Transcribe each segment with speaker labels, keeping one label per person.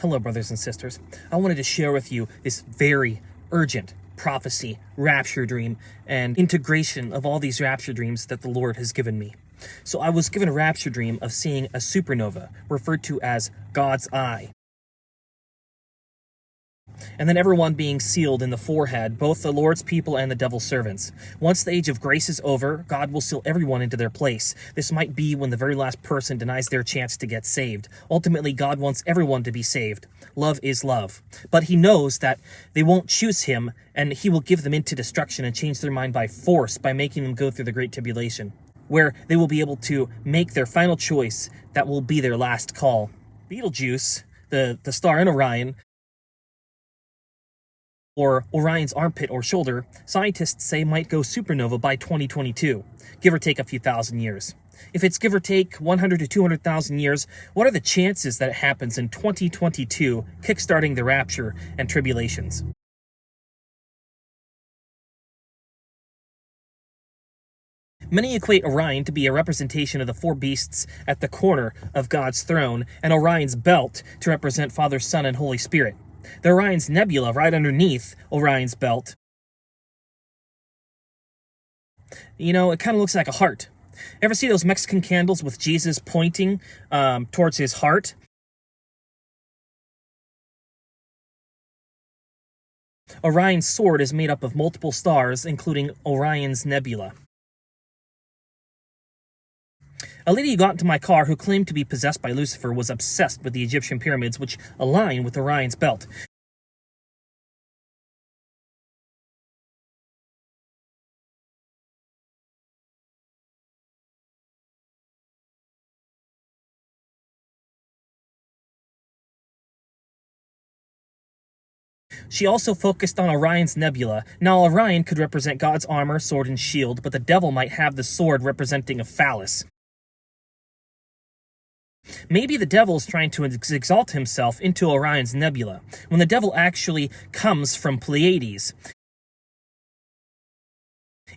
Speaker 1: Hello, brothers and sisters. I wanted to share with you this very urgent prophecy, rapture dream, and integration of all these rapture dreams that the Lord has given me. So I was given a rapture dream of seeing a supernova, referred to as God's eye. And then everyone being sealed in the forehead, both the Lord's people and the devil's servants. Once the age of grace is over, God will seal everyone into their place. This might be when the very last person denies their chance to get saved. Ultimately, God wants everyone to be saved. Love is love. But he knows that they won't choose him, and he will give them into destruction and change their mind by force by making them go through the Great Tribulation, where they will be able to make their final choice that will be their last call. Betelgeuse, the star in Orion, or Orion's armpit or shoulder, scientists say might go supernova by 2022, give or take a few thousand years. If it's give or take 100 to 200,000 years, what are the chances that it happens in 2022, kickstarting the rapture and tribulations? Many equate Orion to be a representation of the four beasts at the corner of God's throne, and Orion's belt to represent Father, Son, and Holy Spirit. The Orion's nebula right underneath Orion's belt, it kind of looks like a heart. Ever see those Mexican candles with Jesus pointing towards his heart? Orion's sword is made up of multiple stars, including Orion's nebula. A lady who got into my car who claimed to be possessed by Lucifer was obsessed with the Egyptian pyramids, which align with Orion's belt. She also focused on Orion's nebula. Now, Orion could represent God's armor, sword, and shield, but the devil might have the sword representing a phallus. Maybe the devil is trying to exalt himself into Orion's nebula, when the devil actually comes from Pleiades.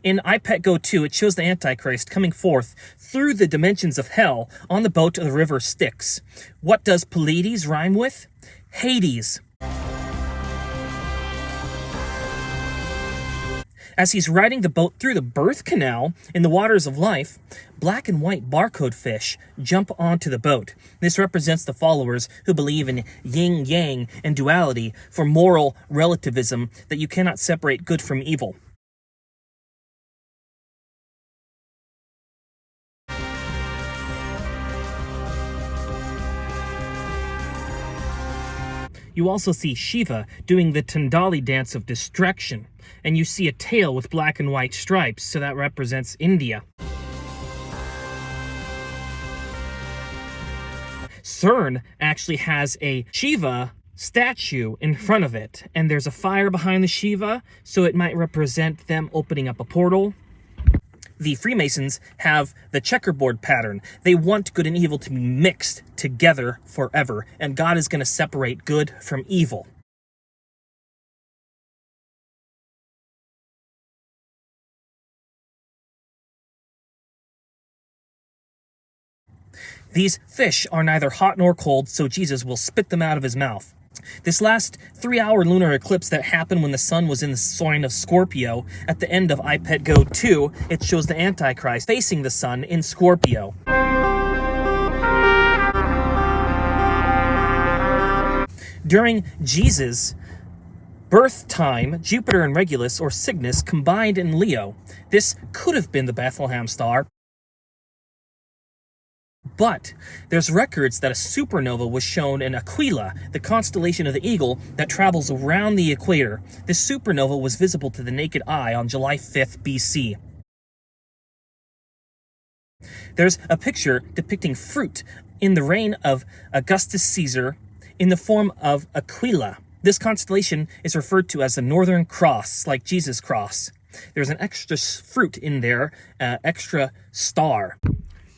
Speaker 1: In iPet Go 2, it shows the Antichrist coming forth through the dimensions of hell on the boat of the river Styx. What does Pleiades rhyme with? Hades. As he's riding the boat through the birth canal in the waters of life, black and white barcode fish jump onto the boat. This represents the followers who believe in yin-yang and duality for moral relativism, that you cannot separate good from evil. You also see Shiva doing the Tandali dance of destruction, and you see a tail with black and white stripes, so that represents India. CERN actually has a Shiva statue in front of it, and there's a fire behind the Shiva, so it might represent them opening up a portal. The Freemasons have the checkerboard pattern. They want good and evil to be mixed together forever, and God is going to separate good from evil. These fish are neither hot nor cold, so Jesus will spit them out of his mouth. This last 3-hour lunar eclipse that happened when the sun was in the sign of Scorpio, at the end of iPet Go 2, it shows the Antichrist facing the sun in Scorpio. During Jesus' birth time, Jupiter and Regulus, or Cygnus, combined in Leo. This could have been the Bethlehem star. But there's records that a supernova was shown in Aquila, the constellation of the Eagle that travels around the equator. This supernova was visible to the naked eye on July 5th BC. There's a picture depicting fruit in the reign of Augustus Caesar in the form of Aquila. This constellation is referred to as the Northern Cross, like Jesus' cross. There's an extra fruit in there, extra star.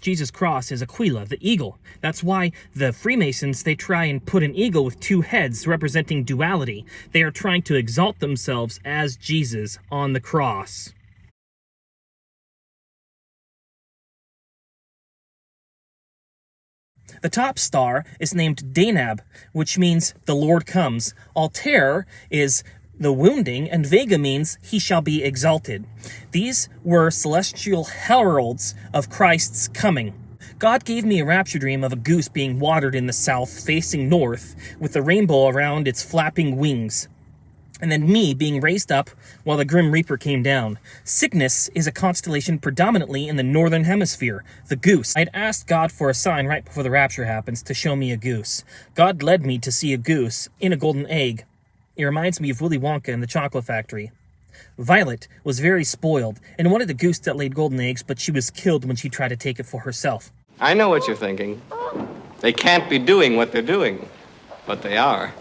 Speaker 1: Jesus' cross is Aquila, the eagle. That's why the Freemasons, they try and put an eagle with two heads representing duality. They are trying to exalt themselves as Jesus on the cross. The top star is named Danab, which means the Lord comes. Altair is the wounding, and Vega means he shall be exalted. These were celestial heralds of Christ's coming. God gave me a rapture dream of a goose being watered in the south, facing north, with the rainbow around its flapping wings. And then me being raised up while the Grim Reaper came down. Cygnus is a constellation predominantly in the northern hemisphere, the goose. I'd asked God for a sign right before the rapture happens to show me a goose. God led me to see a goose in a golden egg. It reminds me of Willy Wonka in the chocolate factory. Violet was very spoiled and wanted the goose that laid golden eggs, but she was killed when she tried to take it for herself.
Speaker 2: I know what you're thinking. They can't be doing what they're doing, but they are.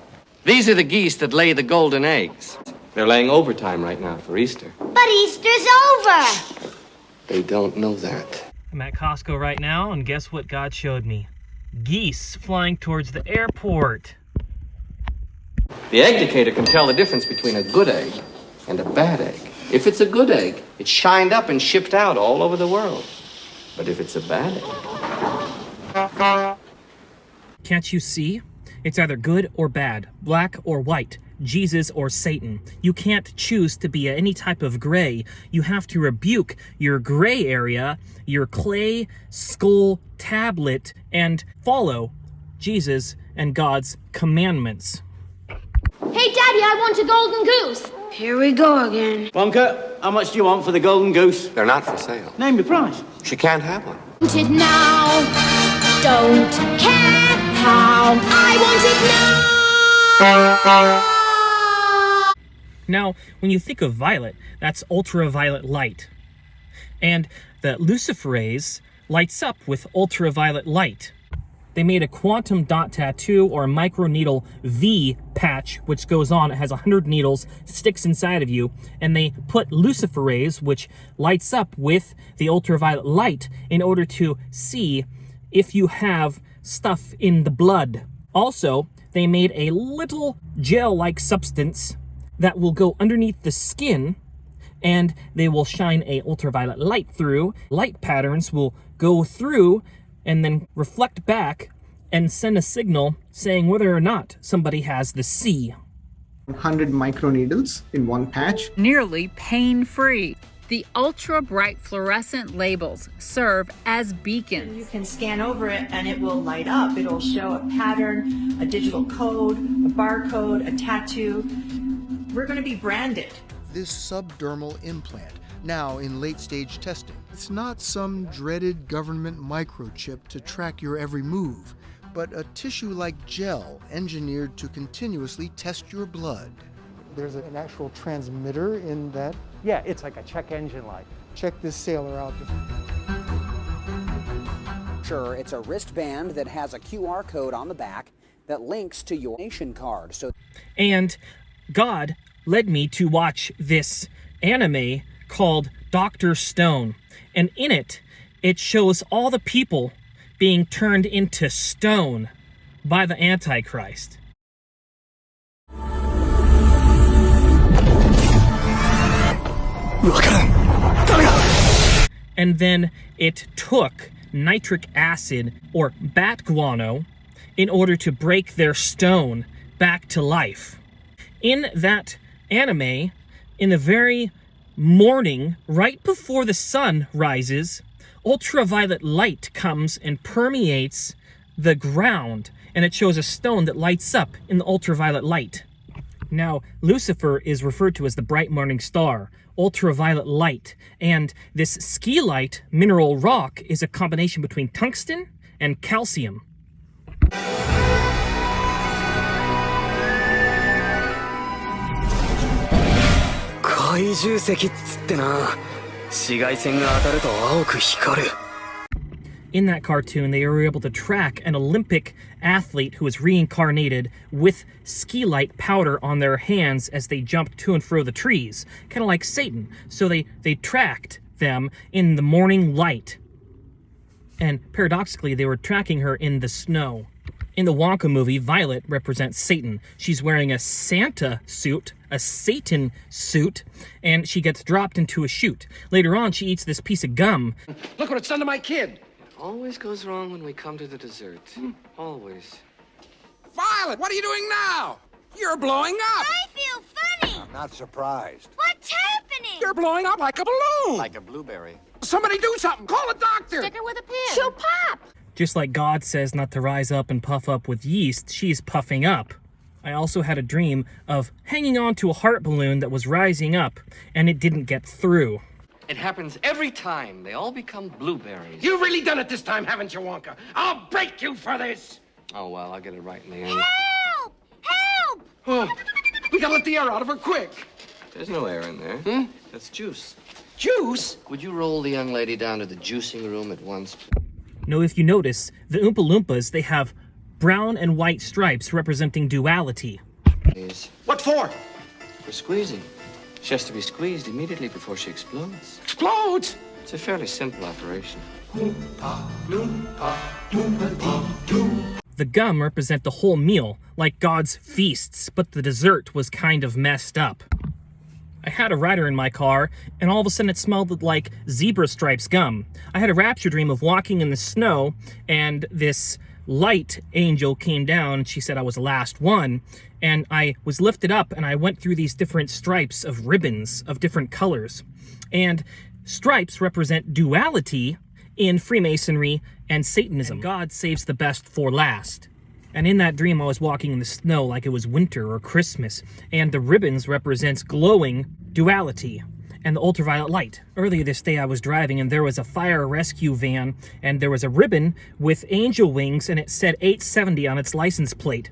Speaker 2: These are the geese that lay the golden eggs. They're laying overtime right now for Easter.
Speaker 3: But Easter's over!
Speaker 2: They don't know that.
Speaker 1: I'm at Costco right now, and guess what God showed me? Geese flying towards the airport.
Speaker 2: The egg-decator can tell the difference between a good egg and a bad egg. If it's a good egg, it's shined up and shipped out all over the world. But if it's a bad egg...
Speaker 1: Can't you see? It's either good or bad, black or white, Jesus or Satan. You can't choose to be any type of gray. You have to rebuke your gray area, your clay skull tablet, and follow Jesus and God's commandments.
Speaker 3: Hey, Daddy, I want a golden goose.
Speaker 4: Here we go again.
Speaker 5: Wonka, how much do you want for the golden goose?
Speaker 2: They're not for sale.
Speaker 5: Name the price.
Speaker 2: She can't have one.
Speaker 3: Want it now. Don't care how. I want it now.
Speaker 1: Now, when you think of violet, that's ultraviolet light. And the luciferase lights up with ultraviolet light. They made a quantum dot tattoo or a microneedle V patch, which goes on. It has 100 needles, sticks inside of you, and they put luciferase, which lights up with the ultraviolet light, in order to see if you have stuff in the blood. Also, they made a little gel-like substance that will go underneath the skin, and they will shine a ultraviolet light through. Light patterns will go through and then reflect back and send a signal saying whether or not somebody has the C.
Speaker 6: 100 microneedles in one patch.
Speaker 7: Nearly pain-free. The ultra-bright fluorescent labels serve as beacons.
Speaker 8: You can scan over it and it will light up. It'll show a pattern, a digital code, a barcode, a tattoo. We're going to be branded.
Speaker 9: This subdermal implant, now in late-stage testing. It's not some dreaded government microchip to track your every move, but a tissue-like gel engineered to continuously test your blood.
Speaker 10: There's an actual transmitter in that.
Speaker 11: Yeah, it's like a check engine light.
Speaker 10: Check this sailor out.
Speaker 12: Sure, it's a wristband that has a QR code on the back that links to your nation card.
Speaker 1: And God led me to watch this anime called Dr. Stone. And in it, it shows all the people being turned into stone by the Antichrist. And then it took nitric acid or bat guano in order to break their stone back to life. In that anime, in the very morning, right before the sun rises, ultraviolet light comes and permeates the ground, and it shows a stone that lights up in the ultraviolet light. Now, Lucifer is referred to as the bright morning star, ultraviolet light, and this scheelite mineral rock is a combination between tungsten and calcium. In that cartoon, they were able to track an Olympic athlete who was reincarnated with scheelite powder on their hands as they jumped to and fro the trees, kind of like Satan. So they tracked them in the morning light. And paradoxically, they were tracking her in the snow. In the Wonka movie, Violet represents Satan. She's wearing a Santa suit, a Satan suit, and she gets dropped into a chute. Later on, she eats this piece of gum.
Speaker 5: Look what it's done to my kid.
Speaker 2: Always goes wrong when we come to the dessert. Always.
Speaker 4: Violet, what are you doing now? You're blowing up!
Speaker 3: I feel funny!
Speaker 4: I'm not surprised.
Speaker 3: What's happening?
Speaker 4: You're blowing up like a balloon!
Speaker 2: Like a blueberry.
Speaker 4: Somebody do something! Call a doctor!
Speaker 3: Stick her with a pin. She'll pop!
Speaker 1: Just like God says not to rise up and puff up with yeast, she's puffing up. I also had a dream of hanging on to a heart balloon that was rising up, and it didn't get through.
Speaker 2: It happens every time. They all become blueberries.
Speaker 4: You've really done it this time, haven't you, Wonka? I'll break you for this!
Speaker 2: Oh, well, I'll get it right in the end.
Speaker 3: Help! Help!
Speaker 4: Oh, we gotta let the air out of her quick.
Speaker 2: There's no air in there. That's juice.
Speaker 4: Juice?
Speaker 2: Would you roll the young lady down to the juicing room at once?
Speaker 1: Now, if you notice, the Oompa Loompas, they have brown and white stripes representing duality.
Speaker 2: Please.
Speaker 4: What for?
Speaker 2: For squeezing. She has to be squeezed immediately before she explodes.
Speaker 4: Explodes?
Speaker 2: It's a fairly simple operation.
Speaker 1: The gum represent the whole meal, like God's feasts, but the dessert was kind of messed up. I had a rider in my car, and all of a sudden it smelled like zebra stripes gum. I had a rapture dream of walking in the snow, and this light angel came down, and she said I was the last one, and I was lifted up, and I went through these different stripes of ribbons of different colors. And stripes represent duality in Freemasonry and Satanism. And God saves the best for last. And in that dream, I was walking in the snow like it was winter or Christmas, and the ribbons represents glowing duality and the ultraviolet light. Earlier this day, I was driving, and there was a fire rescue van, and there was a ribbon with angel wings, and it said 870 on its license plate.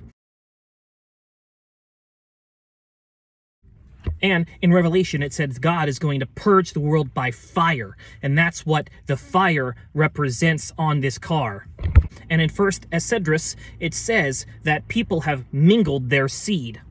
Speaker 1: And in Revelation, it said God is going to purge the world by fire, and that's what the fire represents on this car. And in 1st Esdras, it says that people have mingled their seed.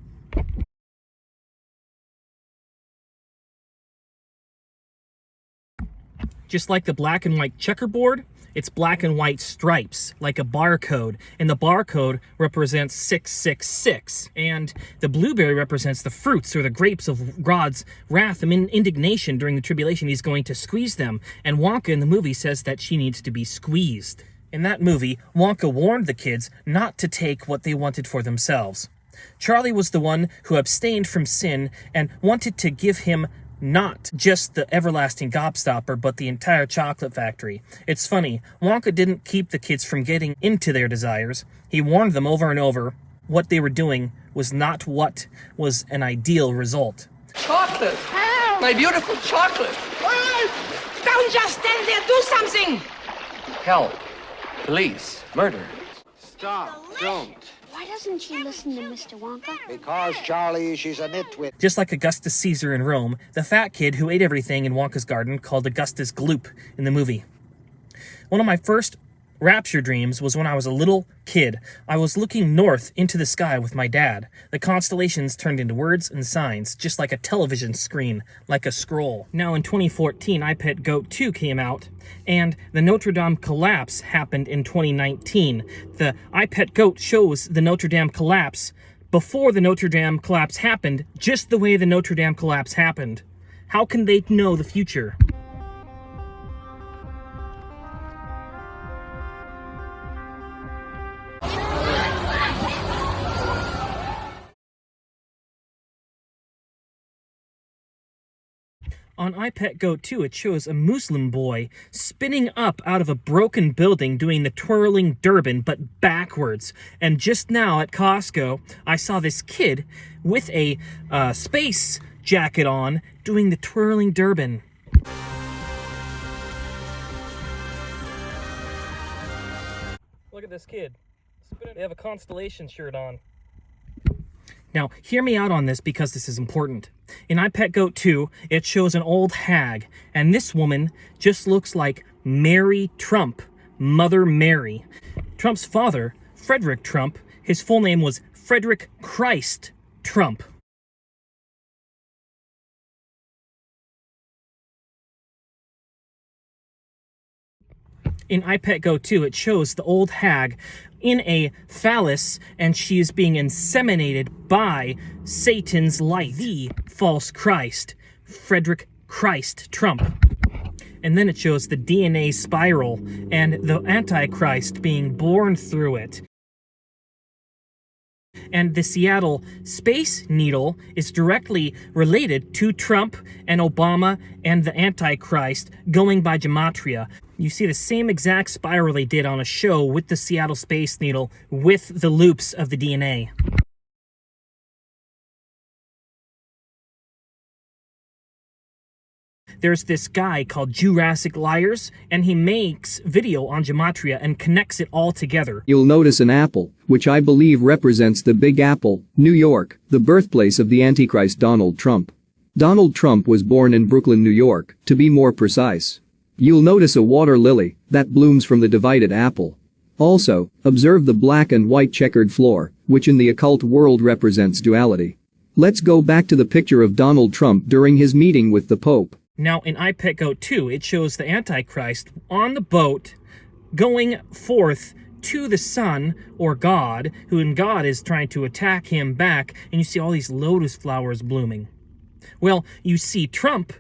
Speaker 1: Just like the black and white checkerboard, it's black and white stripes, like a barcode. And the barcode represents 666. And the blueberry represents the fruits or the grapes of God's wrath and indignation during the tribulation. He's going to squeeze them. And Wonka in the movie says that she needs to be squeezed. In that movie, Wonka warned the kids not to take what they wanted for themselves. Charlie was the one who abstained from sin and wanted to give him not just the everlasting gobstopper, but the entire chocolate factory. It's funny, Wonka didn't keep the kids from getting into their desires. He warned them over and over what they were doing was not what was an ideal result.
Speaker 2: Chocolate! My beautiful chocolate!
Speaker 13: Don't just stand there, do something!
Speaker 2: Help! Police! Murder! Stop! Don't!
Speaker 3: Why doesn't she listen to Mr. Wonka?
Speaker 4: Because, Charlie, she's a nitwit.
Speaker 1: Just like Augustus Caesar in Rome, the fat kid who ate everything in Wonka's garden called Augustus Gloop in the movie. One of my first rapture dreams was when I was a little kid. I was looking north into the sky with my dad. The constellations turned into words and signs, just like a television screen, like a scroll. Now in 2014, I Pet Goat 2 came out, and the Notre Dame collapse happened in 2019. The I Pet Goat shows the Notre Dame collapse before the Notre Dame collapse happened, just the way the Notre Dame collapse happened. How can they know the future? On I Pet Goat 2, it shows a Muslim boy spinning up out of a broken building doing the twirling Durban, but backwards. And just now at Costco, I saw this kid with a space jacket on doing the twirling Durban. Look at this kid. They have a constellation shirt on. Now, hear me out on this because this is important. In I Pet Goat 2, it shows an old hag, and this woman just looks like Mary Trump, Mother Mary. Trump's father, Frederick Trump, his full name was Frederick Christ Trump. In I Pet Goat 2, it shows the old hag in a phallus, and she is being inseminated by Satan's light, the false Christ, Frederick Christ Trump. and then it shows the DNA spiral and the Antichrist being born through it. And the Seattle Space Needle is directly related to Trump and Obama and the Antichrist going by gematria. You see the same exact spiral they did on a show with the Seattle Space Needle with the loops of the DNA. There's this guy called Jurassic Liars, and he makes video on gematria and connects it all together.
Speaker 14: You'll notice an apple, which I believe represents the Big Apple, New York, the birthplace of the Antichrist Donald Trump. Donald Trump was born in Brooklyn, New York, to be more precise. You'll notice a water lily that blooms from the divided apple. Also, observe the black and white checkered floor, which in the occult world represents duality. Let's go back to the picture of Donald Trump during his meeting with the Pope.
Speaker 1: Now, in iPetGoat 2, it shows the Antichrist on the boat going forth to the sun, or God, who in God is trying to attack him back, and you see all these lotus flowers blooming. Well, you see Trump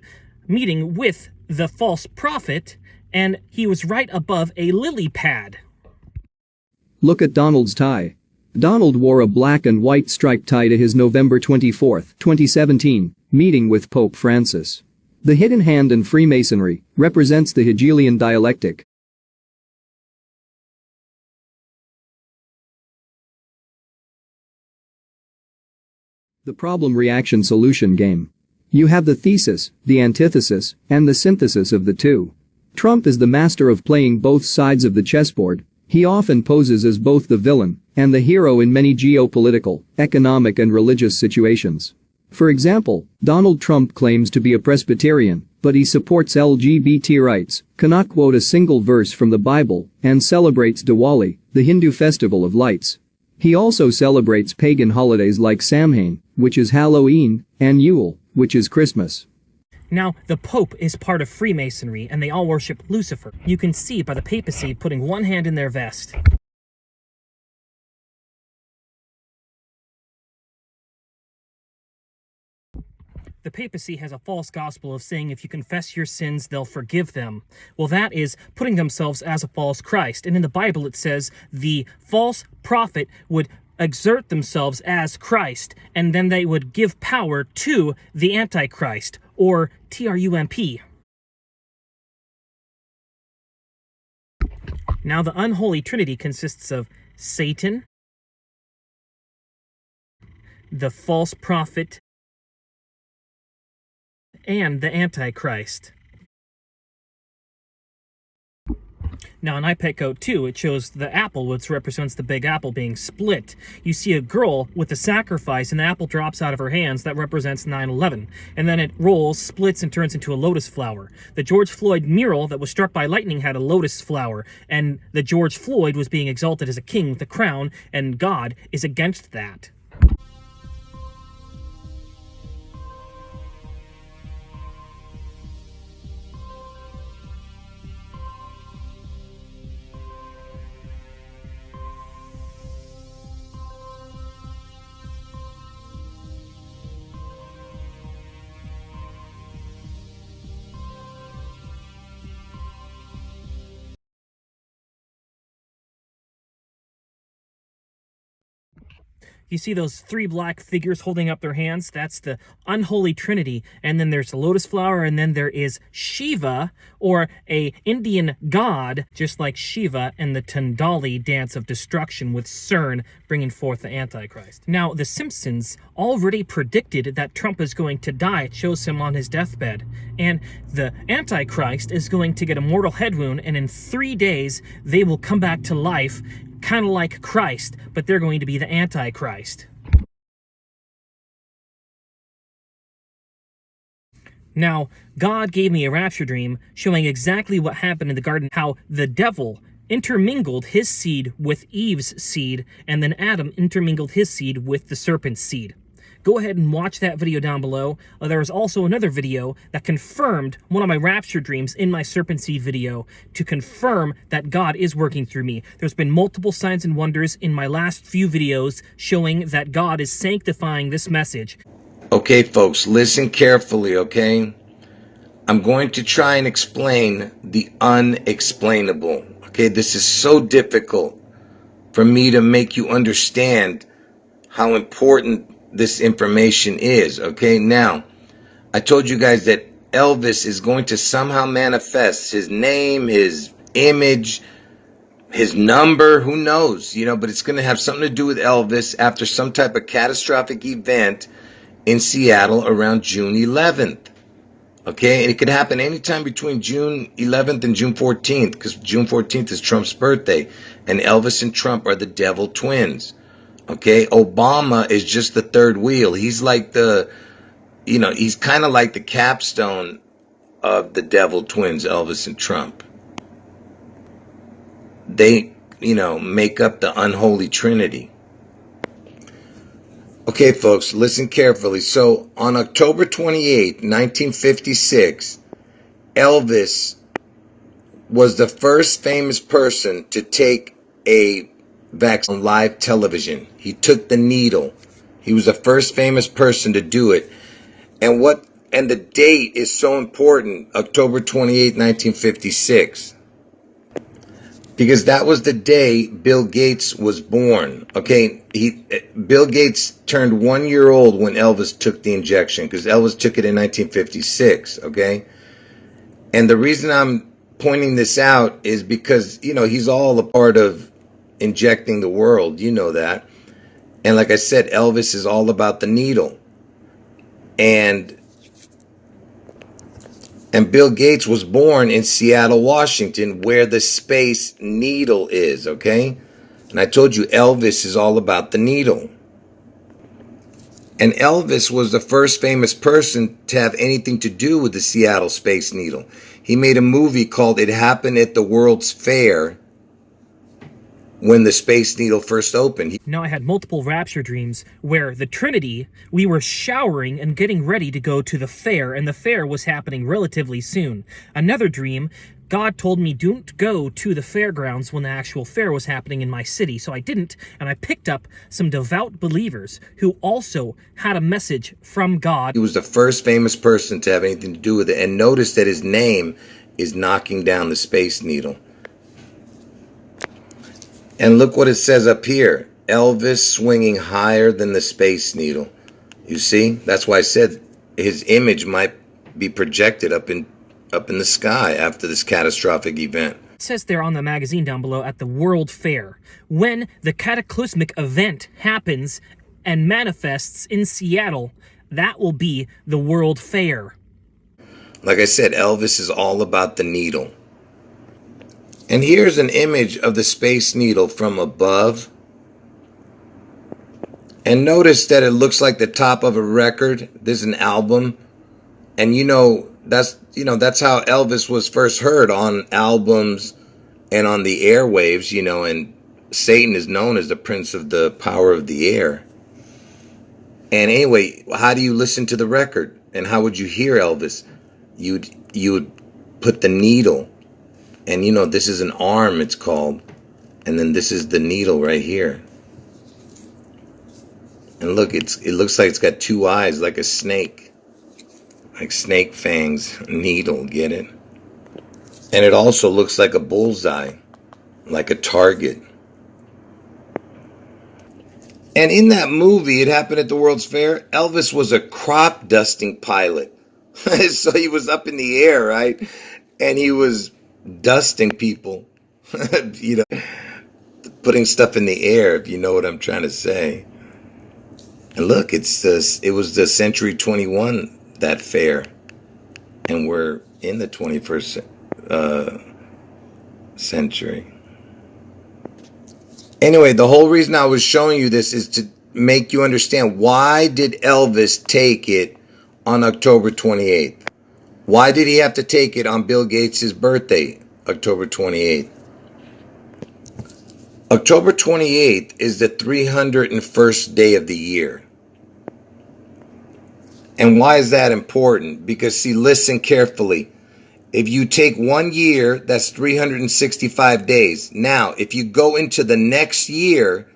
Speaker 1: meeting with the false prophet, and he was right above a lily pad.
Speaker 14: Look at Donald's tie. Donald wore a black and white striped tie to his November 24, 2017, meeting with Pope Francis. The hidden hand in Freemasonry represents the Hegelian dialectic. The problem-reaction-solution game. You have the thesis, the antithesis, and the synthesis of the two. Trump is the master of playing both sides of the chessboard. He often poses as both the villain and the hero in many geopolitical, economic, and religious situations. For example, Donald Trump claims to be a Presbyterian, but he supports LGBT rights, cannot quote a single verse from the Bible, and celebrates Diwali, the Hindu festival of lights. He also celebrates pagan holidays like Samhain, which is Halloween, and Yule, which is Christmas.
Speaker 1: Now, the Pope is part of Freemasonry, and they all worship Lucifer. You can see by the papacy putting one hand in their vest. The papacy has a false gospel of saying if you confess your sins, they'll forgive them. Well, that is putting themselves as a false Christ. And in the Bible, it says the false prophet would exert themselves as Christ, and then they would give power to the Antichrist, or Trump. Now, the unholy trinity consists of Satan, the false prophet, and the Antichrist. Now in iPetGoat 2, it shows the apple, which represents the Big Apple, being split. You see a girl with a sacrifice, and the apple drops out of her hands. That represents 9/11. And then it rolls, splits, and turns into a lotus flower. The George Floyd mural that was struck by lightning had a lotus flower, and the George Floyd was being exalted as a king with a crown, and God is against that. You see those three black figures holding up their hands? That's the unholy trinity. And then there's the lotus flower, and then there is Shiva, or a Indian god, just like Shiva and the Tandali dance of destruction, with CERN bringing forth the Antichrist. Now, The Simpsons already predicted that Trump is going to die. It shows him on his deathbed. And the Antichrist is going to get a mortal head wound, and in 3 days, they will come back to life, kind of like Christ, but they're going to be the Antichrist. Now, God gave me a rapture dream showing exactly what happened in the garden, how the devil intermingled his seed with Eve's seed, and then Adam intermingled his seed with the serpent's seed. Go ahead and watch that video down below. There is also another video that confirmed one of my rapture dreams in my serpent seed video to confirm that God is working through me. There's been multiple signs and wonders in my last few videos showing that God is sanctifying this message.
Speaker 15: Okay, folks, listen carefully, okay? I'm going to try and explain the unexplainable. Okay, this is so difficult for me to make you understand how important this information is. Okay, now, I told you guys that Elvis is going to somehow manifest his name, his image, his number, who knows, but it's going to have something to do with Elvis after some type of catastrophic event in Seattle around June 11th. Okay, and it could happen anytime between June 11th and June 14th, because June 14th is Trump's birthday, and Elvis and Trump are the devil twins. Okay, Obama is just the third wheel. He's like he's kind of like the capstone of the devil twins, Elvis and Trump. They, make up the unholy trinity. Okay, folks, listen carefully. So, on October 28, 1956, Elvis was the first famous person to take a vaccine on live television. He took the needle. He was the first famous person to do it. And the date is so important, October 28, 1956. Because that was the day Bill Gates was born. Okay, Bill Gates turned 1 year old when Elvis took the injection, because Elvis took it in 1956. Okay, and the reason I'm pointing this out is because he's all a part of injecting the world. You know that, and like I said, Elvis is all about the needle, and Bill Gates was born in Seattle, Washington, where the Space Needle is, okay? And I told you Elvis is all about the needle. And Elvis was the first famous person to have anything to do with the Seattle Space Needle. He made a movie called It Happened at the World's Fair when the Space Needle first opened.
Speaker 1: Now, I had multiple rapture dreams where the Trinity, we were showering and getting ready to go to the fair, and the fair was happening relatively soon. Another dream, God told me don't go to the fairgrounds when the actual fair was happening in my city, so I didn't, and I picked up some devout believers who also had a message from God.
Speaker 15: He was the first famous person to have anything to do with it, and notice that his name is knocking down the Space Needle. And look what it says up here. Elvis swinging higher than the Space Needle. You see? That's why I said his image might be projected up in the sky after this catastrophic event.
Speaker 1: It says there on the magazine down below, at the World Fair. When the cataclysmic event happens and manifests in Seattle, that will be the World Fair.
Speaker 15: Like I said, Elvis is all about the needle. And here's an image of the Space Needle from above. And notice that it looks like the top of a record. This is an album. And that's how Elvis was first heard, on albums and on the airwaves, and Satan is known as the prince of the power of the air. And anyway, how do you listen to the record? And how would you hear Elvis? You would put the needle. And this is an arm, it's called. And then this is the needle right here. And look, it looks like it's got two eyes, like a snake. Like snake fangs, needle, get it? And it also looks like a bullseye, like a target. And in that movie, It Happened at the World's Fair, Elvis was a crop dusting pilot. So he was up in the air, right? And he was dusting people, putting stuff in the air, if you know what I'm trying to say. And look, it was the Century 21, that fair, and we're in the 21st century. Anyway, the whole reason I was showing you this is to make you understand, why did Elvis take it on October 28th? Why did he have to take it on Bill Gates' birthday, October 28th? October 28th is the 301st day of the year. And why is that important? Because, see, listen carefully. If you take 1 year, that's 365 days. Now, if you go into the next year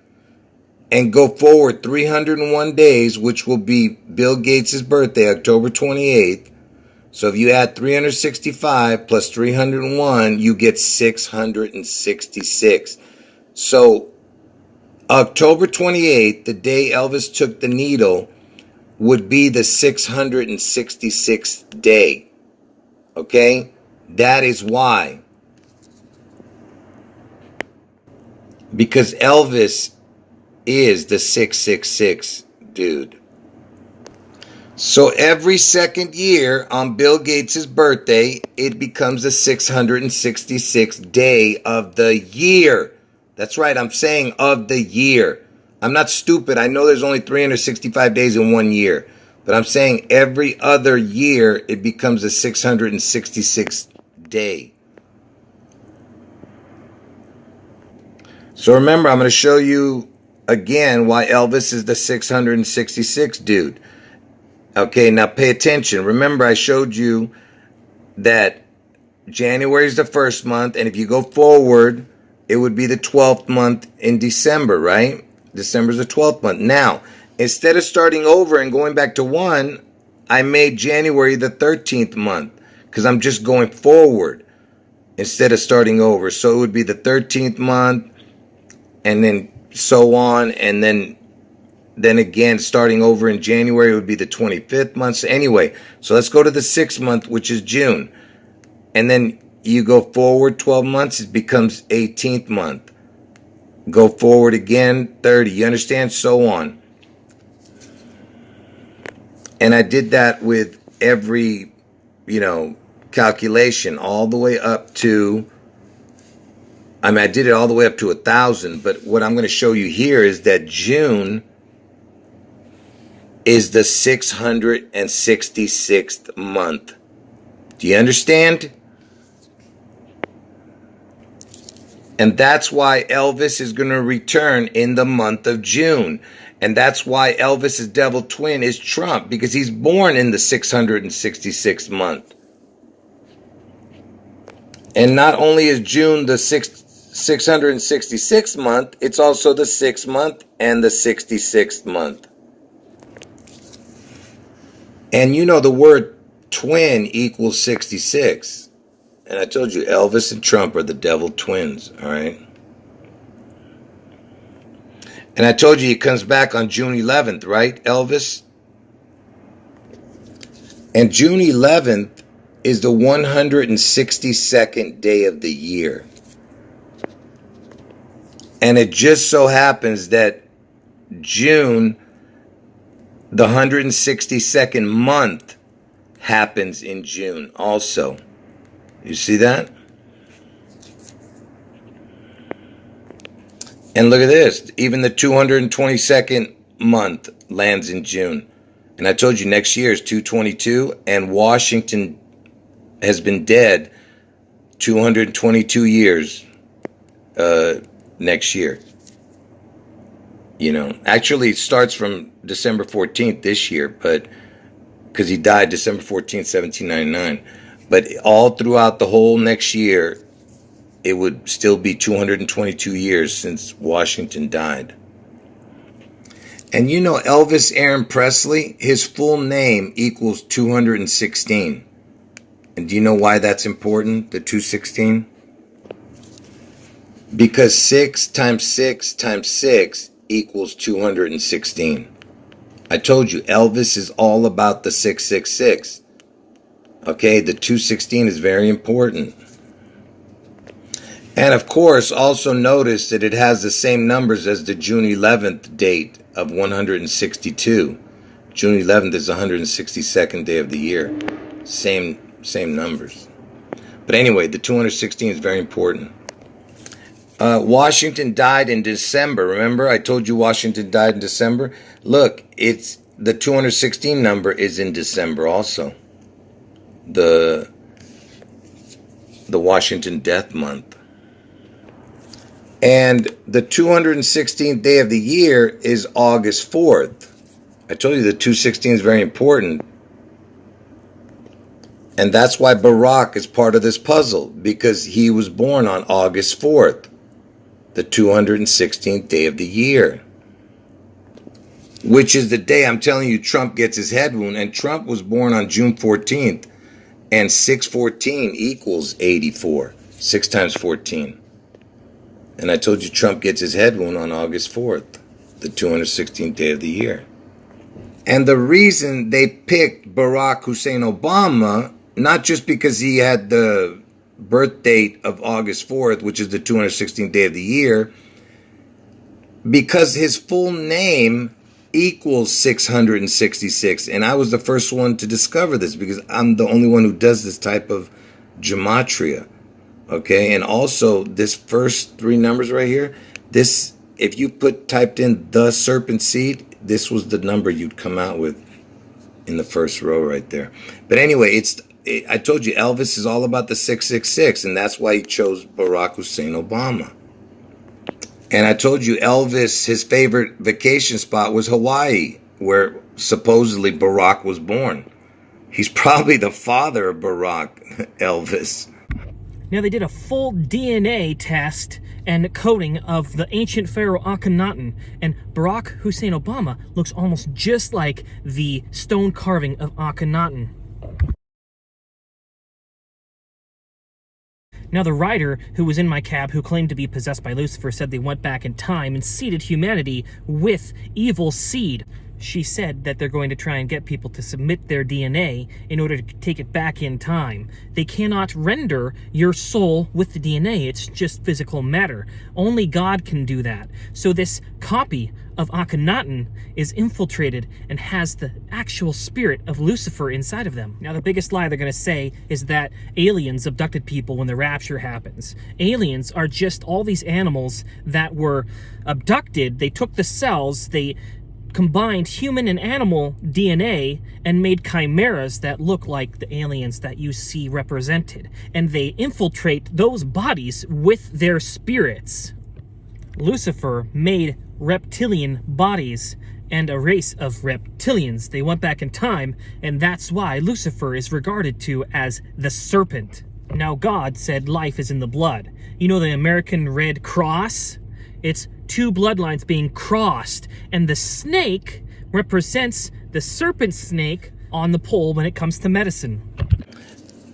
Speaker 15: and go forward 301 days, which will be Bill Gates' birthday, October 28th, So if you add 365 plus 301, you get 666. So October 28th, the day Elvis took the needle, would be the 666th day. Okay? That is why. Because Elvis is the 666 dude. So every second year on Bill Gates' birthday, it becomes the 666th day of the year. That's right, I'm saying of the year. I'm not stupid. I know there's only 365 days in one year. But I'm saying every other year, it becomes the 666th day. So remember, I'm going to show you again why Elvis is the 666th dude. Okay, now pay attention. Remember, I showed you that January is the first month, and if you go forward, it would be the 12th month in December, right? December is the 12th month. Now, instead of starting over and going back to 1, I made January the 13th month because I'm just going forward instead of starting over. So it would be the 13th month, and then so on, and then again, starting over in January would be the 25th month. So anyway, so let's go to the 6th month, which is June. And then you go forward 12 months, it becomes 18th month. Go forward again, 30. You understand? So on. And I did that with every, calculation all the way up to, I did it all the way up to 1,000. But what I'm going to show you here is that June is the 666th month. Do you understand? And that's why Elvis is going to return in the month of June. And that's why Elvis's devil twin is Trump, because he's born in the 666th month. And not only is June the 666th month, it's also the 6th month and the 66th month. And the word twin equals 66. And I told you, Elvis and Trump are the devil twins, all right? And I told you he comes back on June 11th, right, Elvis? And June 11th is the 162nd day of the year. And it just so happens that June, the 162nd month, happens in June also. You see that? And look at this. Even the 222nd month lands in June. And I told you next year is 222, and Washington has been dead 222 years next year. Actually it starts from December 14th this year, but because he died December 14th, 1799. But all throughout the whole next year, it would still be 222 years since Washington died. And Elvis Aaron Presley, his full name equals 216. And do you know why that's important, the 216? Because 6 times 6 times 6 equals 216. I told you, Elvis is all about the 666. Okay, the 216 is very important. And of course, also notice that it has the same numbers as the June 11th date of 162. June 11th is the 162nd day of the year. Same numbers. But anyway, the 216 is very important. Washington died in December. Remember, I told you Washington died in December? Look, it's the 216 number is in December also. The Washington death month. And the 216th day of the year is August 4th. I told you the 216 is very important. And that's why Barack is part of this puzzle, because he was born on August 4th, the 216th day of the year. Which is the day, I'm telling you, Trump gets his head wound. And Trump was born on June 14th. And 614 equals 84. 6 times 14. And I told you Trump gets his head wound on August 4th, the 216th day of the year. And the reason they picked Barack Hussein Obama, not just because he had the birth date of August 4th, which is the 216th day of the year, because his full name equals 666. And I was the first one to discover this because I'm the only one who does this type of gematria. Okay, and also this first 3 numbers right here, this, if you typed in the serpent seed, this was the number you'd come out with in the first row right there. But anyway, I told you Elvis is all about the 666, and that's why he chose Barack Hussein Obama. And I told you Elvis, his favorite vacation spot was Hawaii, where supposedly Barack was born. He's probably the father of Barack, Elvis.
Speaker 1: Now, they did a full DNA test and coding of the ancient pharaoh Akhenaten, and Barack Hussein Obama looks almost just like the stone carving of Akhenaten. Now, the writer who was in my cab who claimed to be possessed by Lucifer said they went back in time and seeded humanity with evil seed. She said that they're going to try and get people to submit their DNA in order to take it back in time. They cannot render your soul with the DNA. It's just physical matter. Only God can do that. So this copy of Akhenaten is infiltrated and has the actual spirit of Lucifer inside of them. Now, the biggest lie they're going to say is that aliens abducted people when the rapture happens. Aliens are just all these animals that were abducted. They took the cells, they combined human and animal DNA and made chimeras that look like the aliens that you see represented. And they infiltrate those bodies with their spirits. Lucifer made reptilian bodies and a race of reptilians. They went back in time, and that's why Lucifer is regarded to as the serpent. Now, God said life is in the blood. You know the American Red Cross? It's 2 bloodlines being crossed, and the snake represents the serpent snake on the pole when it comes to medicine.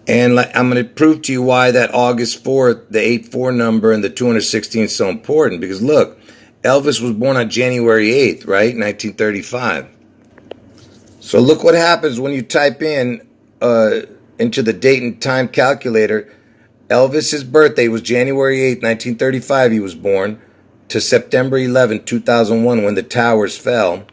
Speaker 15: And I'm going to prove to you why that August 4th, the 84 number and the 216 is so important. Because look, Elvis was born on January 8th, right? 1935. So look what happens when you type in into the date and time calculator. Elvis's birthday was January 8th, 1935. He was born to September 11, 2001, when the towers fell.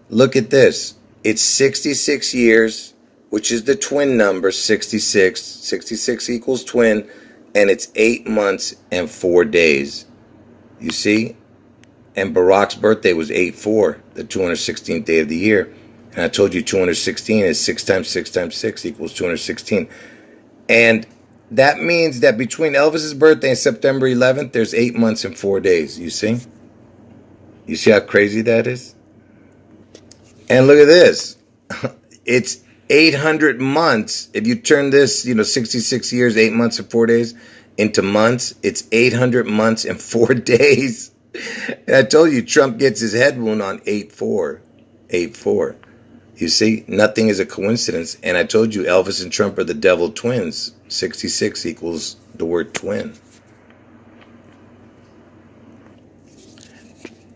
Speaker 15: Look at this. It's 66 years, which is the twin number, 66. 66 equals twin, and it's 8 months and 4 days. You see? And Barack's birthday was 8/4, the 216th day of the year. And I told you 216 is 6 times 6 times 6 equals 216. And that means that between Elvis's birthday and September 11th, there's 8 months and 4 days. You see? You see how crazy that is? And look at this. It's 800 months. If you turn this, 66 years, 8 months and 4 days into months, it's 800 months and 4 days. And I told you Trump gets his head wound on 8/4. 8/4. You see, nothing is a coincidence. And I told you Elvis and Trump are the devil twins. 66 equals the word twin.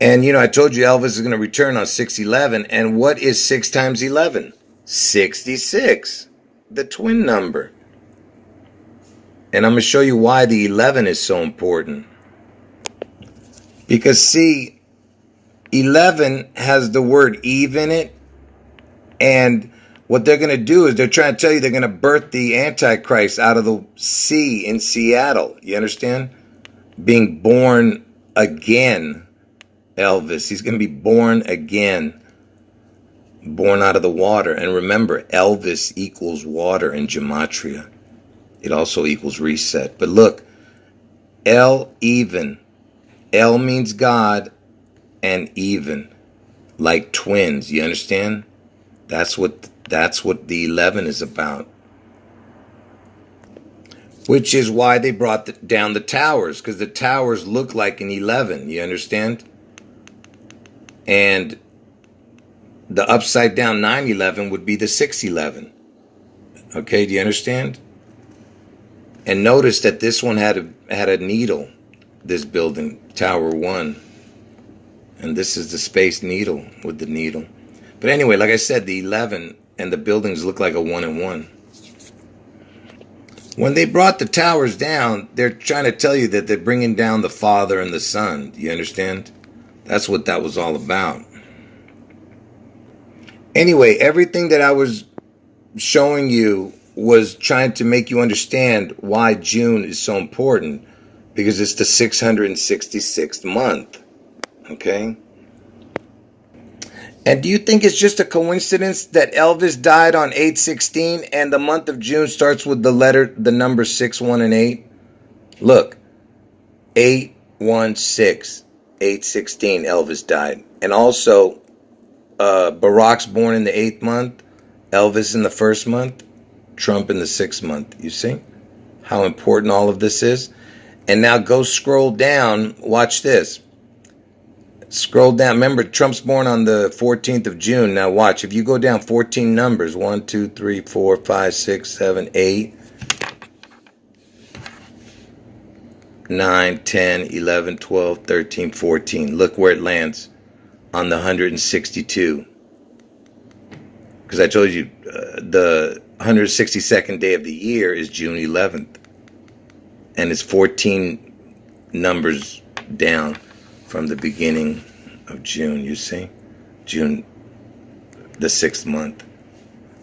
Speaker 15: And, I told you Elvis is going to return on 6/11. And what is 6 times 11? 66. The twin number. And I'm going to show you why the 11 is so important. Because, see, 11 has the word Eve in it. And what they're going to do is they're trying to tell you they're going to birth the Antichrist out of the sea in Seattle. You understand? Being born again, Elvis. He's going to be born again. Born out of the water. And remember, Elvis equals water in gematria. It also equals reset. But look, El even. El means God and even. Like twins. You understand? That's what the 11 is about. Which is why they brought down the towers. Because the towers look like an 11. You understand? And the upside down 9/11 would be the 6/11. Okay, do you understand? And notice that this one had a needle, this building, Tower 1. And this is the Space Needle with the needle. But anyway, like I said, the 11 and the buildings look like a 1 and 1. When they brought the towers down, they're trying to tell you that they're bringing down the Father and the Son. Do you understand? That's what that was all about. Anyway, everything that I was showing you was trying to make you understand why June is so important, because it's the 666th month. Okay? And do you think it's just a coincidence that Elvis died on 8/16 and the month of June starts with the number 6, 1, and 8? Look, 8/16, 8/16 Elvis died. And also, Barack's born in the 8th month, Elvis in the 1st month, Trump in the 6th month. You see how important all of this is? And now go scroll down. Watch this. Scroll down. Remember, Trump's born on the 14th of June. Now watch. If you go down 14 numbers, 1, 2, 3, 4, 5, 6, 7, 8, 9, 10, 11, 12, 13, 14. Look where it lands on the 162. Because I told you the 162nd day of the year is June 11th. And it's 14 numbers down from the beginning of June, you see? June, the 6th month.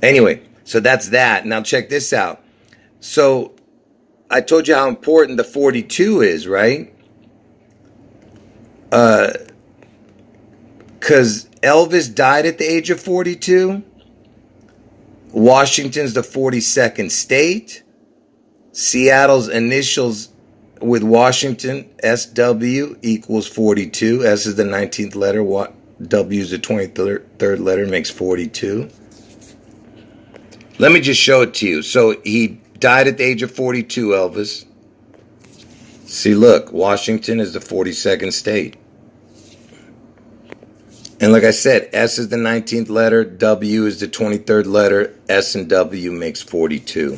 Speaker 15: Anyway, so that's that. Now check this out. So I told you how important the 42 is, right? Because Elvis died at the age of 42. Washington's the 42nd state. Seattle's initials with Washington, SW, equals 42. S is the 19th letter. W is the 23rd letter, makes 42. Let me just show it to you. So he died at the age of 42, Elvis. See, look, Washington is the 42nd state. And like I said, S is the 19th letter, W is the 23rd letter, S and W makes 42.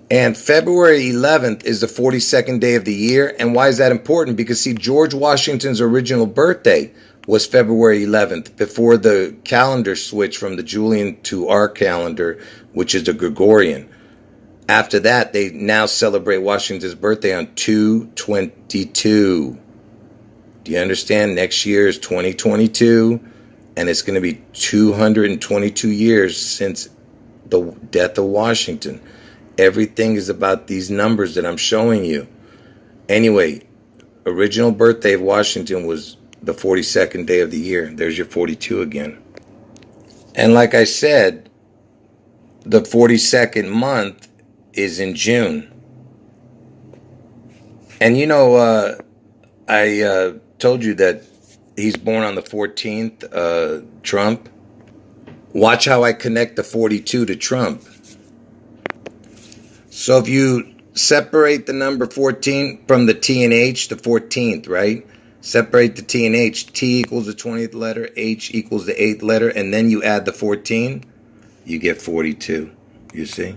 Speaker 15: And February 11th is the 42nd day of the year. And why is that important? Because, see, George Washington's original birthday was February 11th, before the calendar switched from the Julian to our calendar, which is the Gregorian. After that, they now celebrate Washington's birthday on 2/22. Do you understand? Next year is 2022, and it's going to be 222 years since the death of Washington. Everything is about these numbers that I'm showing you. Anyway, original birthday of Washington was the 42nd day of the year. There's your 42 again. And like I said, the 42nd month is in June. And you know, I told you that he's born on the 14th, Trump. Watch how I connect the 42 to Trump. So if you separate the number 14 from the T and H, the 14th, right? Separate the T and H. T equals the 20th letter, H equals the 8th letter, and then you add the 14, you get 42, you see?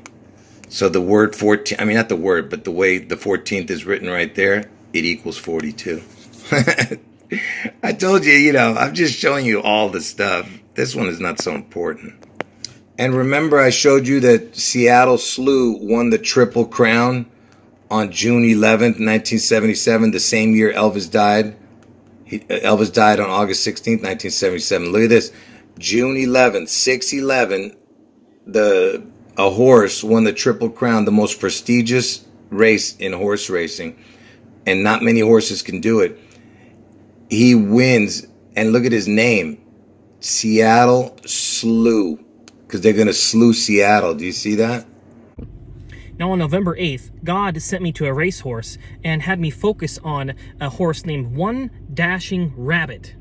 Speaker 15: So the word 14, I mean, not the word, but the way the 14th is written right there, it equals 42. I told you, you know, I'm just showing you all the stuff. This one is not so important. And remember, I showed you that Seattle Slew won the Triple Crown on June 11th, 1977, the same year Elvis died. Elvis died on August 16th, 1977. Look at this. June 11th, 6/11, a horse won the Triple Crown, the most prestigious race in horse racing. And not many horses can do it. He wins, and look at his name, Seattle Slew. Because they're going to slew Seattle. Do you see that?
Speaker 1: Now on November 8th, God sent me to a racehorse and had me focus on a horse named One Dashing Rabbit.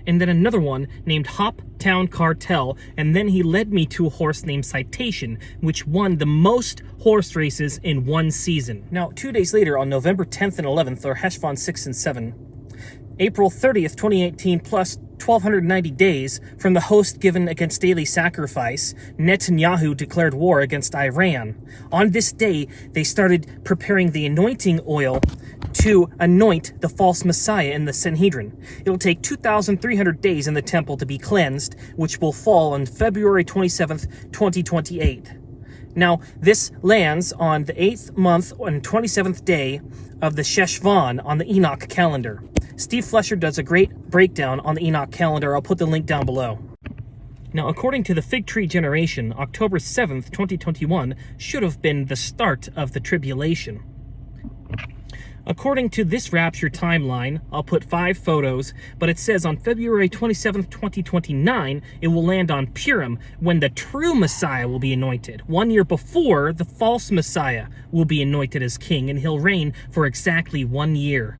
Speaker 1: And then another one named Hop Town Cartel. And then he led me to a horse named Citation, which won the most horse races in one season. Now, 2 days later, on November 10th and 11th, are Heshvan 6 and 7. April 30th, 2018, plus 1290 days from the host given against daily sacrifice, Netanyahu declared war against Iran. On this day, they started preparing the anointing oil to anoint the false Messiah in the Sanhedrin. It will take 2,300 days in the temple to be cleansed, which will fall on February 27th, 2028. Now, this lands on the 8th month and 27th day of the Sheshvan on the Enoch calendar. Steve Flesher does a great breakdown on the Enoch calendar. I'll put the link down below. Now, according to the Fig Tree Generation, October 7th, 2021 should have been the start of the tribulation. According to this Rapture timeline, I'll put 5 photos, but it says on February 27th, 2029, it will land on Purim, when the true Messiah will be anointed. 1 year before, the false Messiah will be anointed as king, and he'll reign for exactly 1 year.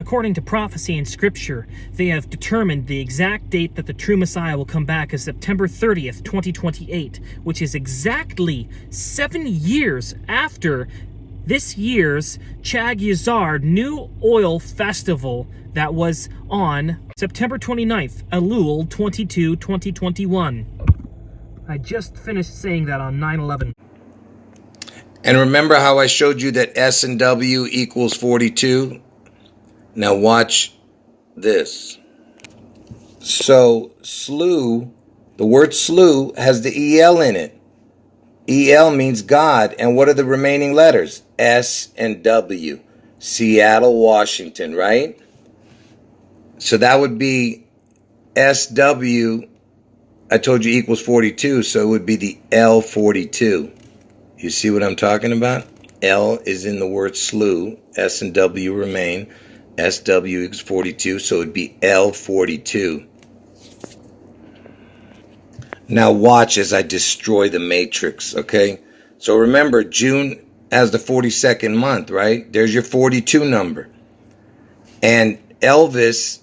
Speaker 1: According to prophecy and scripture, they have determined the exact date that the true Messiah will come back as September 30th, 2028, which is exactly 7 years after this year's Chag Yazar New Oil Festival that was on September 29th, Elul 22, 2021. I just finished saying that on 9/11.
Speaker 15: And remember how I showed you that S and W equals 42? Now watch this. So slew, the word slew has the EL in it. EL means God. And what are the remaining letters? S and W. Seattle, Washington, right? So that would be SW, I told you equals 42, so it would be the L42. You see what I'm talking about? L is in the word slew. S and W remain. SW equals 42, so it would be L42. Now watch as I destroy the matrix, okay? So remember, June has the 42nd month, right? There's your 42 number. And Elvis,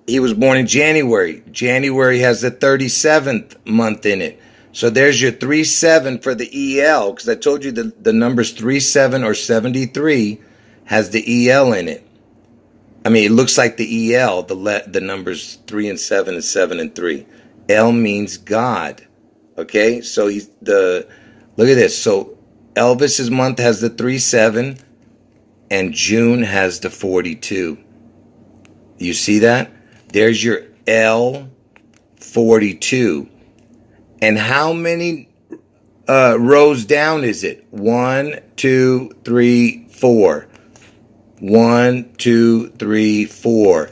Speaker 15: he was born in January. January has the 37th month in it. So there's your 37 for the EL, because I told you the numbers 37 or 73 has the EL in it. I mean, it looks like the EL, the numbers 3 and 7 and 7 and 3. L means God. Okay, so look at this. So Elvis's month has the 37, and June has the 42. You see that? There's your L42. And how many rows down is it? 1, 2, 3, 4. 1, 2, 3, 4.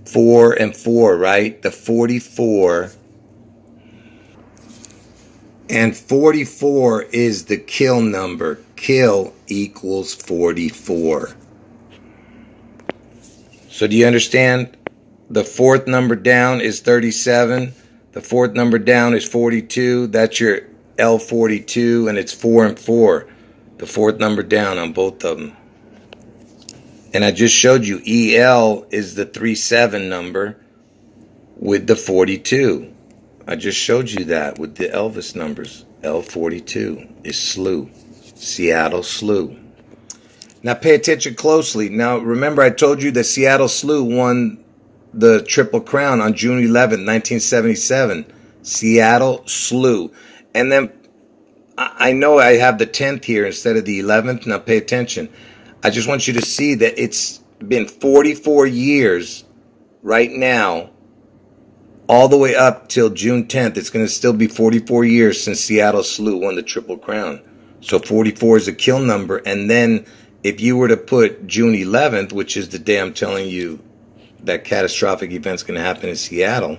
Speaker 15: 4 and 4, right? The 44. And 44 is the kill number. Kill equals 44. So do you understand? The fourth number down is 37. The fourth number down is 42. That's your L42, and it's 4 and 4. The fourth number down on both of them. And I just showed you EL is the 37 number with the 42. I just showed you that with the Elvis numbers. L42 is slew. Seattle slew. Now pay attention closely. Now remember I told you that Seattle slew won the Triple Crown on June 11, 1977. Seattle slew. And then I know I have the 10th here instead of the 11th. Now pay attention. I just want you to see that it's been 44 years right now, all the way up till June 10th. It's going to still be 44 years since Seattle slew won the Triple Crown. So 44 is a kill number. And then if you were to put June 11th, which is the day I'm telling you that catastrophic event's going to happen in Seattle,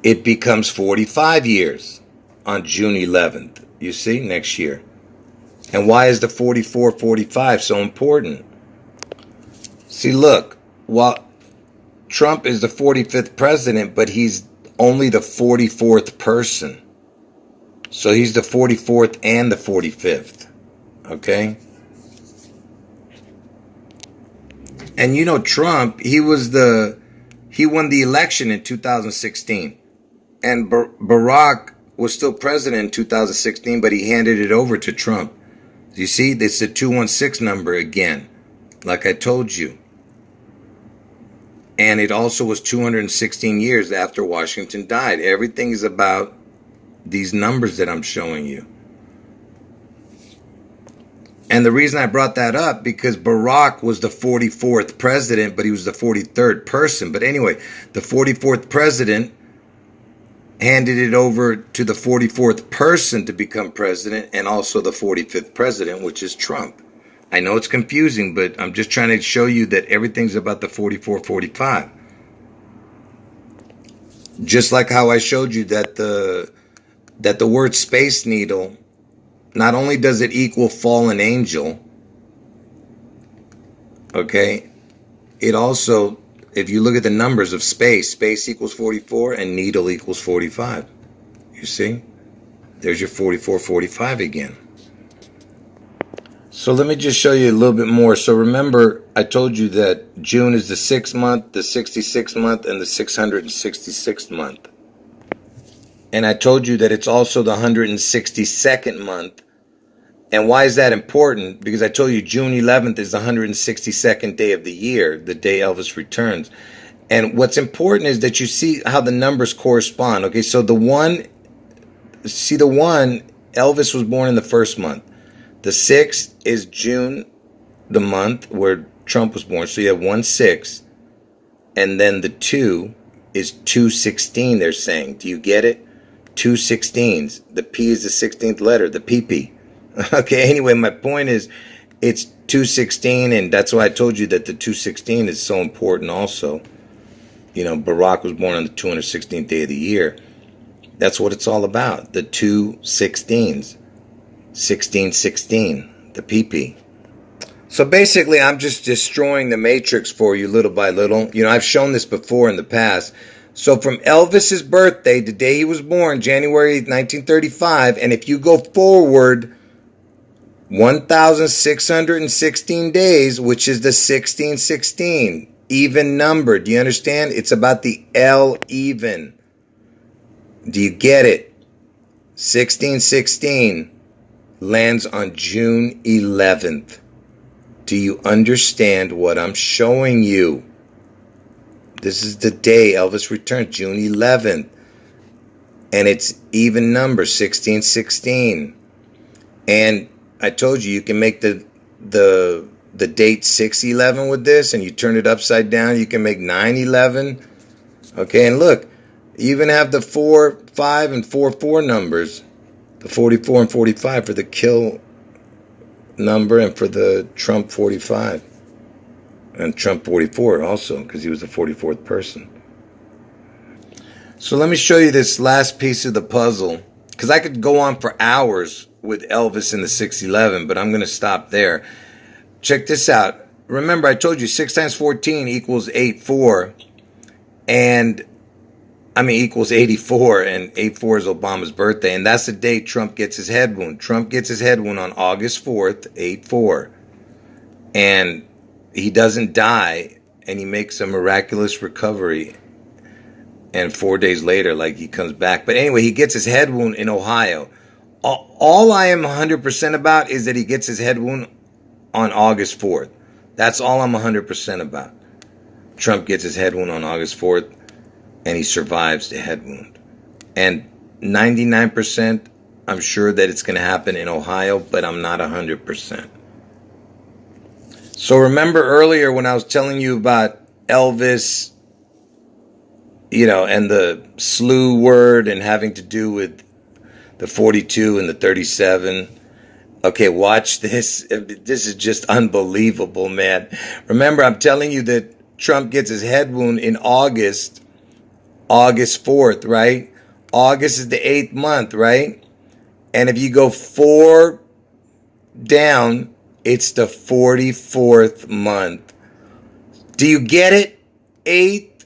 Speaker 15: it becomes 45 years on June 11th. You see, next year. And why is the 44-45 so important? See, look, while Trump is the 45th president, but he's only the 44th person. So he's the 44th and the 45th. Okay? And you know Trump, he won the election in 2016. And Barack was still president in 2016, but he handed it over to Trump. You see, it's the 216 number again, like I told you. And it also was 216 years after Washington died. Everything is about these numbers that I'm showing you. And the reason I brought that up, because Barack was the 44th president, but he was the 43rd person. But anyway, the 44th president handed it over to the 44th person to become president, and also the 45th president, which is Trump. I know it's confusing, but I'm just trying to show you that everything's about the 44-45. Just like how I showed you that the word Space Needle, not only does it equal fallen angel, okay, it also, if you look at the numbers of space equals 44 and needle equals 45. You see? There's your 44-45 again. So let me just show you a little bit more. So remember, I told you that June is the 6th month, the 66th month, and the 666th month. And I told you that it's also the 162nd month. And why is that important? Because I told you June 11th is the 162nd day of the year, the day Elvis returns. And what's important is that you see how the numbers correspond. Okay, so the one, Elvis was born in the first month. The 6th is June, the month where Trump was born. So you have 1/6. And then the 2 is 216, they're saying. Do you get it? 2 16s. The P is the 16th letter, the PP. Okay, anyway, my point is it's 216, and that's why I told you that the 216 is so important also. You know, Barack was born on the 216th day of the year. That's what it's all about, the 2 16s. 1616, the PP. So basically, I'm just destroying the matrix for you little by little. You know, I've shown this before in the past. So from Elvis's birthday, the day he was born, January 1935, and if you go forward 1,616 days, which is the 1616, even number. Do you understand? It's about the L even. Do you get it? 1616 lands on June 11th. Do you understand what I'm showing you? This is the day Elvis returned, June 11th. And it's even number, 1616. And I told you, you can make the date 611 with this, and you turn it upside down, you can make 911. Okay, and look, you even have the 4-5 and 4-4 numbers, the 44 and 45 for the kill number, and for the Trump 45. And Trump 44 also, because he was the 44th person. So let me show you this last piece of the puzzle, because I could go on for hours with Elvis in the 611, but I'm going to stop there. Check this out. Remember, I told you 6 times 14 equals 84, equals 84, and 84 is Obama's birthday, and that's the day Trump gets his head wound. Trump gets his head wound on August 4th, 84, and he doesn't die, and he makes a miraculous recovery, and 4 days later, like, he comes back. But anyway, he gets his head wound in Ohio. All I am 100% about is that he gets his head wound on August 4th. That's all I'm 100% about. Trump gets his head wound on August 4th, and he survives the head wound. And 99%, I'm sure that it's going to happen in Ohio, but I'm not 100%. So remember earlier when I was telling you about Elvis, you know, and the slew word and having to do with the 42 and the 37. Okay, watch this. This is just unbelievable, man. Remember, I'm telling you that Trump gets his head wound in August 4th, right? August is the 8th month, right? And if you go 4 down, it's the 44th month. Do you get it? 8th,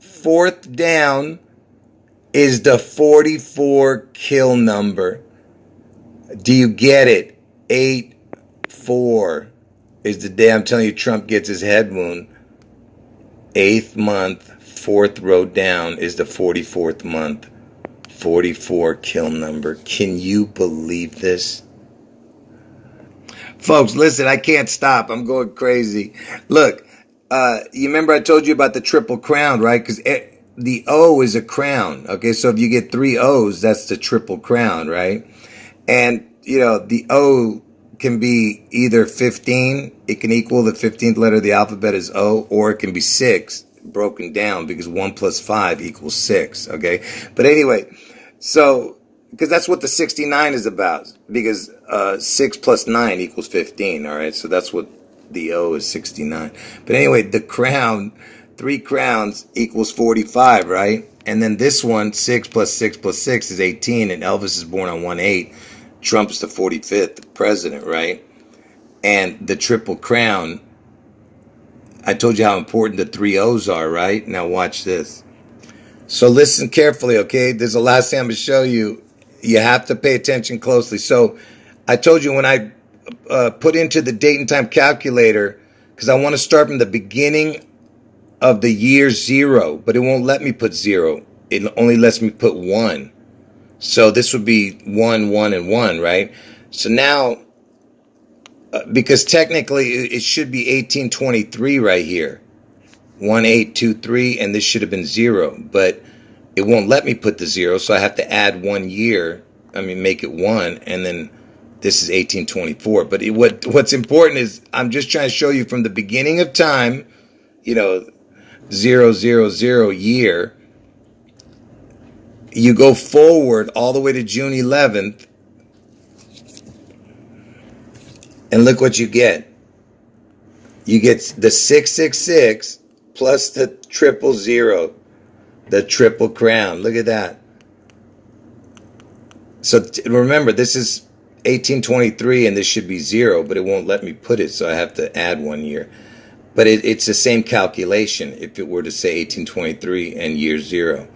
Speaker 15: 4th down is the 44 kill number. Do you get it? 8-4 is the day I'm telling you Trump gets his head wound. 8th month, 4th row down is the 44th month. 44 kill number. Can you believe this? Folks, listen, I can't stop. I'm going crazy. Look, you remember I told you about the triple crown, right? Because the O is a crown. Okay, so if you get 3 O's, that's the triple crown, right? And, you know, the O can be either 15. It can equal the 15th letter of the alphabet is O, or it can be 6 broken down because 1 plus 5 equals 6. Okay, but anyway, so because that's what the 69 is about, because 6 plus 9 equals 15. All right, so that's what the O is, 69. But anyway, the crown, 3 crowns equals 45, right? And then this one, 6 plus 6 plus 6 is 18, and Elvis is born on 1/8. Trump's the 45th president, right? And the triple crown, I told you how important the 3 O's are, right? Now watch this. So listen carefully, okay? This is the last thing I'm going to show you. You have to pay attention closely. So I told you when I put into the date and time calculator, because I want to start from the beginning of the year 0, but it won't let me put 0. It only lets me put 1. So this would be 1, 1, and 1, right? So now, because technically it should be 1823 right here. 1823, and this should have been 0, but it won't let me put the 0, so I have to add 1 year. I mean, make it 1, and then this is 1824. But what's important is I'm just trying to show you from the beginning of time, you know, 000 year, you go forward all the way to June 11th, and look what you get. You get the 666 plus the 000, the triple crown. Look at that. So remember, this is 1823, and this should be 0, but it won't let me put it, so I have to add 1 year. But it's the same calculation. If it were to say 1823 and year 0,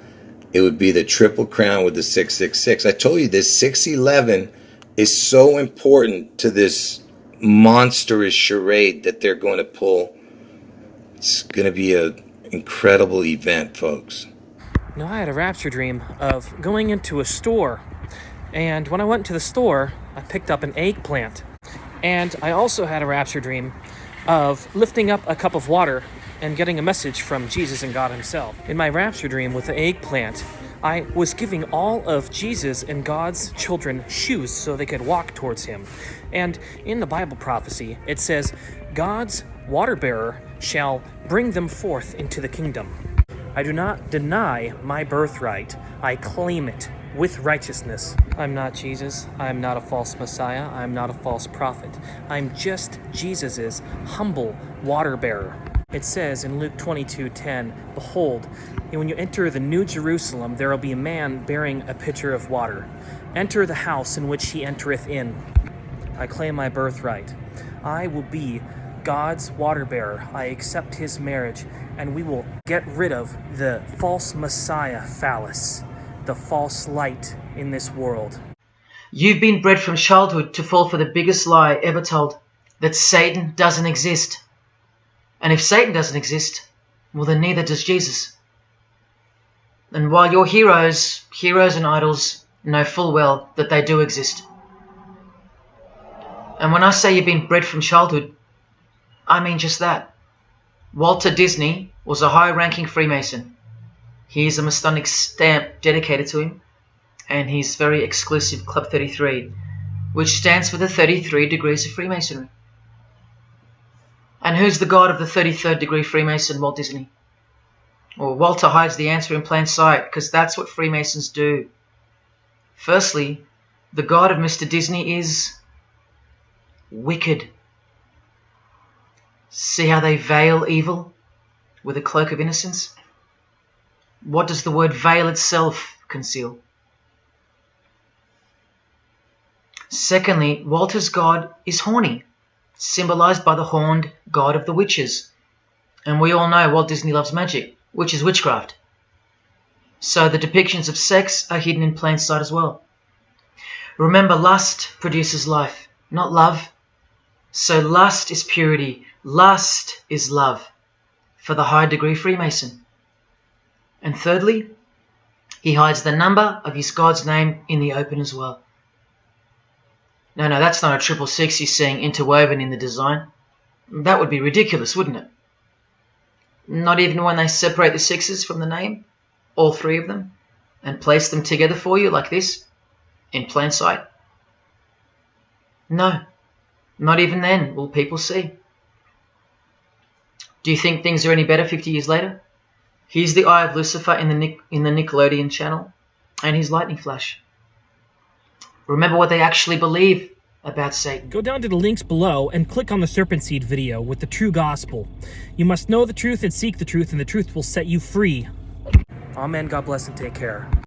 Speaker 15: it would be the triple crown with the 666. I told you this 611 is so important to this monstrous charade that they're going to pull. It's going to be an incredible event, folks.
Speaker 1: You know, I had a rapture dream of going into a store, and when I went to the store, I picked up an eggplant. And I also had a rapture dream of lifting up a cup of water and getting a message from Jesus and God himself. In my rapture dream with the eggplant, I was giving all of Jesus and God's children shoes so they could walk towards him. And in the Bible prophecy, it says, God's water bearer shall bring them forth into the kingdom. I do not deny my birthright. I claim it with righteousness. I'm not Jesus. I'm not a false Messiah. I'm not a false prophet. I'm just Jesus's humble water bearer. It says in Luke 22:10, behold, when you enter the New Jerusalem, there will be a man bearing a pitcher of water. Enter the house in which he entereth in. I claim my birthright. I will be God's water bearer. I accept his marriage, and we will get rid of the false Messiah phallus, the false light in this world.
Speaker 16: You've been bred from childhood to fall for the biggest lie ever told, that Satan doesn't exist. And if Satan doesn't exist, well then neither does Jesus. And while your heroes and idols know full well that they do exist. And when I say you've been bred from childhood, I mean just that. Walter Disney was a high-ranking Freemason. Here's a Masonic stamp dedicated to him, and his very exclusive Club 33, which stands for the 33 degrees of Freemasonry. And who's the god of the 33rd degree Freemason, Walt Disney? Well, Walter hides the answer in plain sight, because that's what Freemasons do. Firstly, the god of Mr. Disney is wicked. See how they veil evil with a cloak of innocence? What does the word veil itself conceal? Secondly, Walter's god is horny, symbolized by the horned god of the witches, And we all know Walt Disney loves magic, which is witchcraft. So the depictions of sex are hidden in plain sight as well. Remember, lust produces life, not love. So lust is purity, lust is love for the high degree Freemason. And thirdly, he hides the number of his God's name in the open as well. No, that's not a 666 you're seeing interwoven in the design. That would be ridiculous, wouldn't it? Not even when they separate the sixes from the name, all three of them, and place them together for you like this, in plain sight. No, not even then will people see. Do you think things are any better 50 years later? Here's the Eye of Lucifer in the Nickelodeon channel, and his lightning flash. Remember what they actually believe about Satan.
Speaker 1: Go down to the links below and click on the Serpent Seed video with the true gospel. You must know the truth and seek the truth, and the truth will set you free. Amen. God bless and take care.